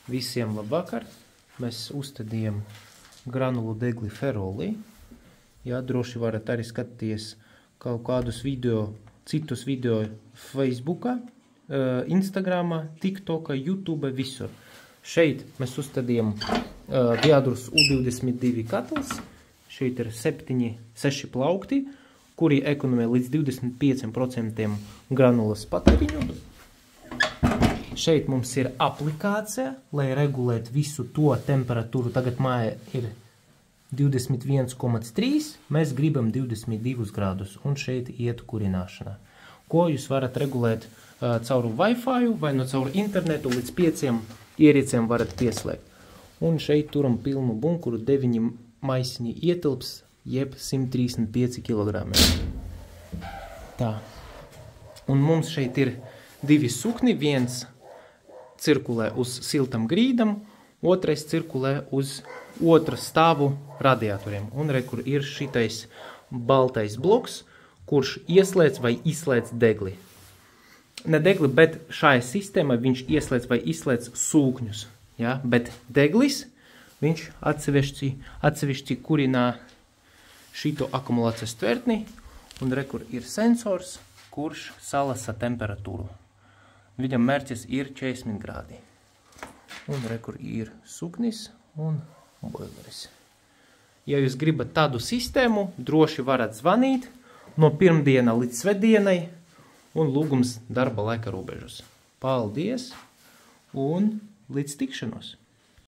Visiem labvakar. Mēs uzstādījām granulu degli Feroli. Jā, droši varat arī skatīties kaut kādus video, citus video Facebookā, Instagramā, TikTokā, YouTube, visur. Šeit mēs uzstādījām Viadrus U22 katls. Šeit ir 6 plaukti, kuri ekonomē līdz 25% granulas patēriņu. Šeit mums ir aplikācija, lai regulētu visu to temperatūru. Tagad māja ir 21,3, mēs gribam 22 grādus, un šeit iet kurināšana. Ko jūs varat regulēt caur Wi-Fi vai no caur internetu līdz 5 ierīcēm varat pieslēgt. Un šeit turam pilnu bunkuru, 9 maisiņi ietilps, jeb 135 kg. Tā. Un mums šeit ir 2 sukni, viens cirkulē uz siltam grīdam, otrais cirkulē uz otru stāvu radiatoriem. Un re, kur ir šitais baltais bloks, kurš ieslēdz vai izslēdz degli. Ne degli, bet šajā sistēmā viņš ieslēdz vai izslēdz sūkņus. Ja? Bet deglis, viņš atsevišķi kurinā šito akumulācijas tvertni, un re, kur ir sensors, kurš salasa temperatūru. Viņam mērķis ir 40 grādi. Un re, kur ir suknis un boileris. Ja jūs gribat tādu sistēmu, droši varat zvanīt no pirmdiena līdz svētdienai un lūgums darba laika robežas. Paldies un līdz tikšanos!